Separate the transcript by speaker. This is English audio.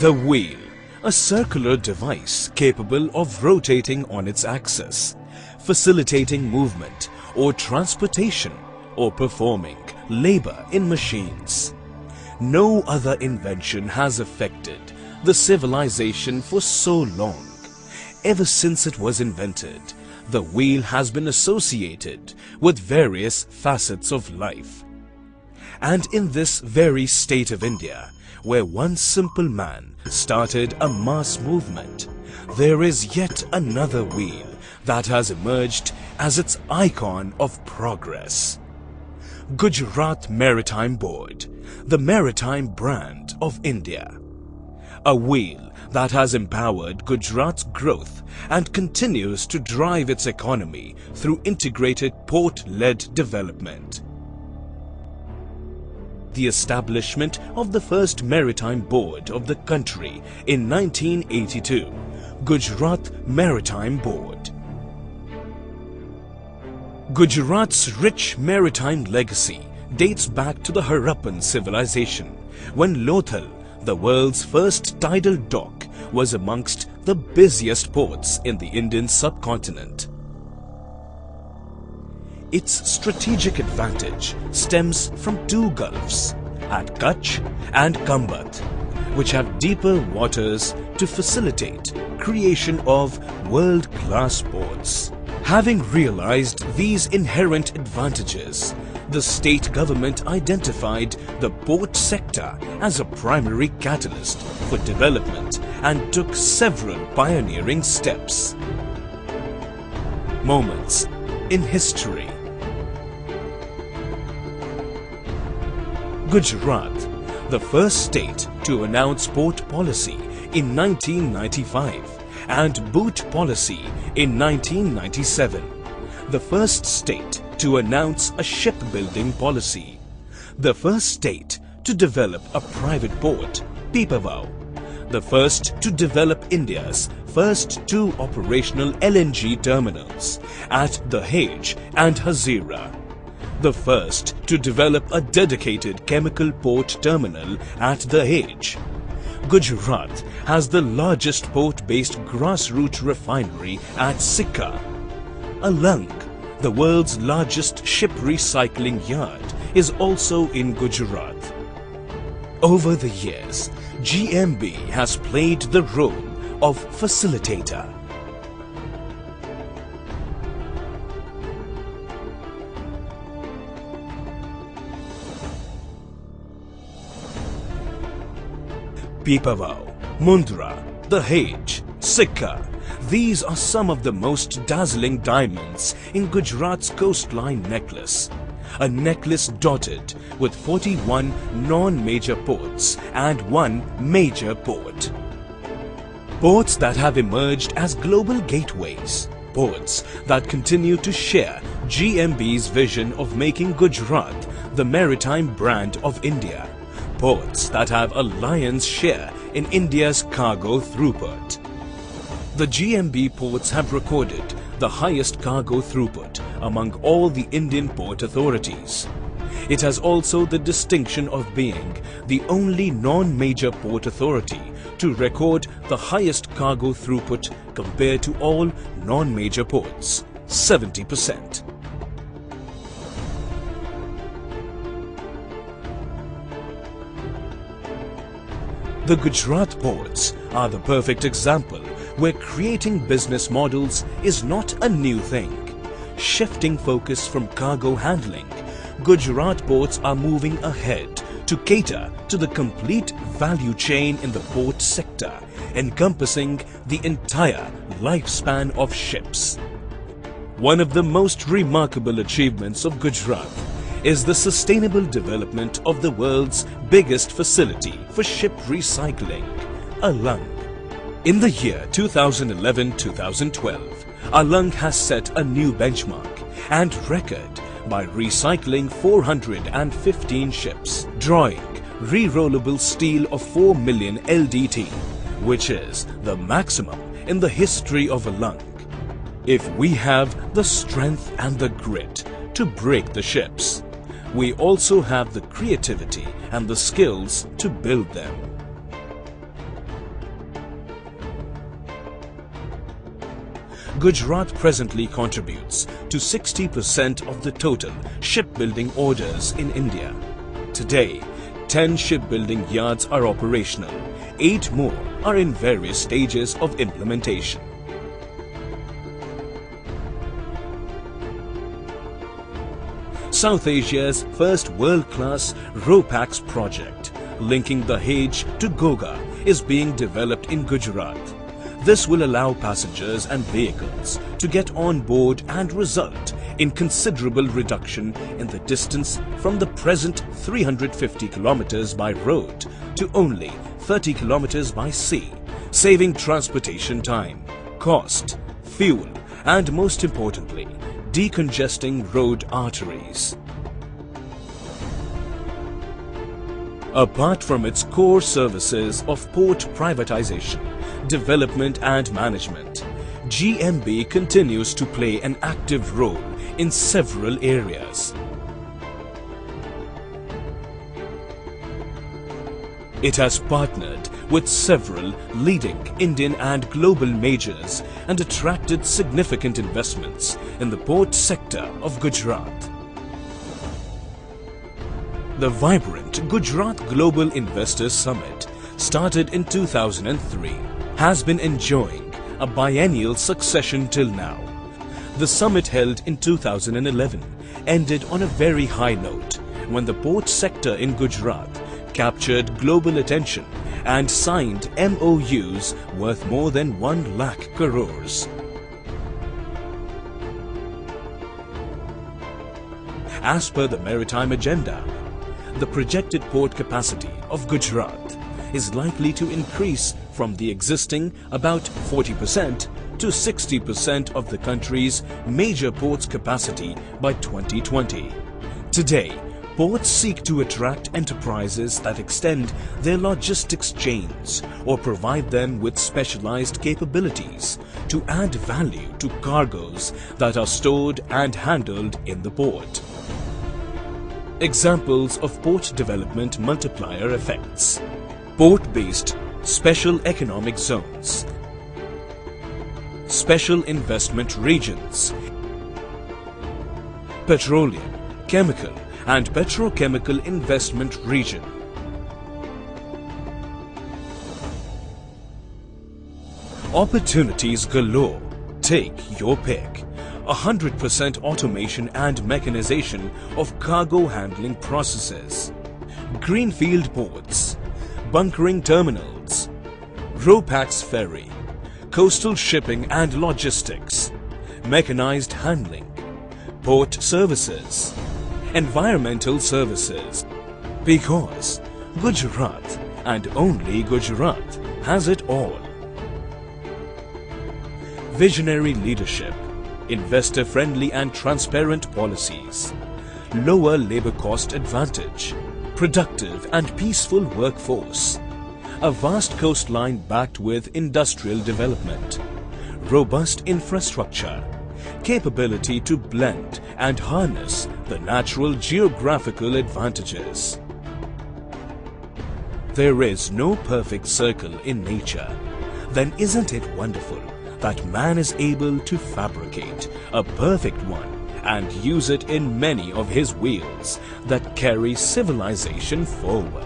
Speaker 1: The wheel, a circular device capable of rotating on its axis, facilitating movement or transportation or performing labor in machines. No other invention has affected the civilization for so long. Ever since it was invented, the wheel has been associated with various facets of life. And in this very state of India, where one simple man started a mass movement, there is yet another wheel that has emerged as its icon of progress. Gujarat Maritime Board, the maritime brand of India. A wheel that has empowered Gujarat's growth and continues to drive its economy through integrated port-led development. The establishment of the first maritime board of the country in 1982, Gujarat Maritime Board. Gujarat's rich maritime legacy dates back to the Harappan civilization, when Lothal, the world's first tidal dock, was amongst the busiest ports in the Indian subcontinent. Its strategic advantage stems from two gulfs, at Kutch and Kambat, which have deeper waters to facilitate creation of world-class ports. Having realized these inherent advantages, the state government identified the port sector as a primary catalyst for development and took several pioneering steps. Moments in history. Gujarat, the first state to announce port policy in 1995 and boot policy in 1997. The first state to announce a shipbuilding policy. The first state to develop a private port, Pipavav. The first to develop India's first two operational LNG terminals at Dahej and Hazira. The first to develop a dedicated chemical port terminal at Dahej. Gujarat has the largest port-based grassroots refinery at Sikka. Alang, the world's largest ship recycling yard, is also in Gujarat. Over the years, GMB has played the role of facilitator. Pipavav, Mundra, Dahej, Sikka. These are some of the most dazzling diamonds in Gujarat's coastline necklace. A necklace dotted with 41 non-major ports and one major port. Ports that have emerged as global gateways. Ports that continue to share GMB's vision of making Gujarat the maritime brand of India. Ports that have a lion's share in India's cargo throughput. The GMB ports have recorded the highest cargo throughput among all the Indian port authorities. It has also the distinction of being the only non-major port authority to record the highest cargo throughput compared to all non-major ports, 70%. The Gujarat ports are the perfect example where creating business models is not a new thing. Shifting focus from cargo handling, Gujarat ports are moving ahead to cater to the complete value chain in the port sector, encompassing the entire lifespan of ships. One of the most remarkable achievements of Gujarat is the sustainable development of the world's biggest facility for ship recycling, Alang. In the year 2011-2012, Alang has set a new benchmark and record by recycling 415 ships, drawing re-rollable steel of 4 million LDT, which is the maximum in the history of Alang. If we have the strength and the grit to break the ships, we also have the creativity and the skills to build them. Gujarat presently contributes to 60% of the total shipbuilding orders in India. Today, 10 shipbuilding yards are operational, 8 more are in various stages of implementation. South Asia's first world-class RoPax project, linking the Dahej to Goga, is being developed in Gujarat. This will allow passengers and vehicles to get on board and result in considerable reduction in the distance from the present 350 kilometers by road to only 30 kilometers by sea, saving transportation time, cost, fuel, and most importantly, decongesting road arteries. Apart from its core services of port privatization, development and management, GMB continues to play an active role in several areas. It has partnered with several leading Indian and global majors and attracted significant investments in the port sector of Gujarat. The vibrant Gujarat Global Investors Summit, started in 2003, has been enjoying a biennial succession till now. The summit held in 2011 ended on a very high note when the port sector in Gujarat captured global attention and signed MOUs worth more than 1 lakh crores. As per the maritime agenda, the projected port capacity of Gujarat is likely to increase from the existing about 40% to 60% of the country's major ports capacity by 2020. Today, ports seek to attract enterprises that extend their logistics chains or provide them with specialized capabilities to add value to cargoes that are stored and handled in the port. Examples of port development multiplier effects: port-based special economic zones, special investment regions, petroleum, chemical and petrochemical investment region. Opportunities galore. Take your pick. 100% automation and mechanization of cargo handling processes, greenfield ports, bunkering terminals, RoPax ferry, coastal shipping and logistics, mechanized handling, port services, environmental services. Because Gujarat, and only Gujarat, has it all. Visionary leadership, investor-friendly and transparent policies, lower labor cost advantage, productive and peaceful workforce, a vast coastline backed with industrial development, robust infrastructure, capability to blend and harness the natural geographical advantages. There is no perfect circle in nature. Then isn't it wonderful that man is able to fabricate a perfect one and use it in many of his wheels that carry civilization forward?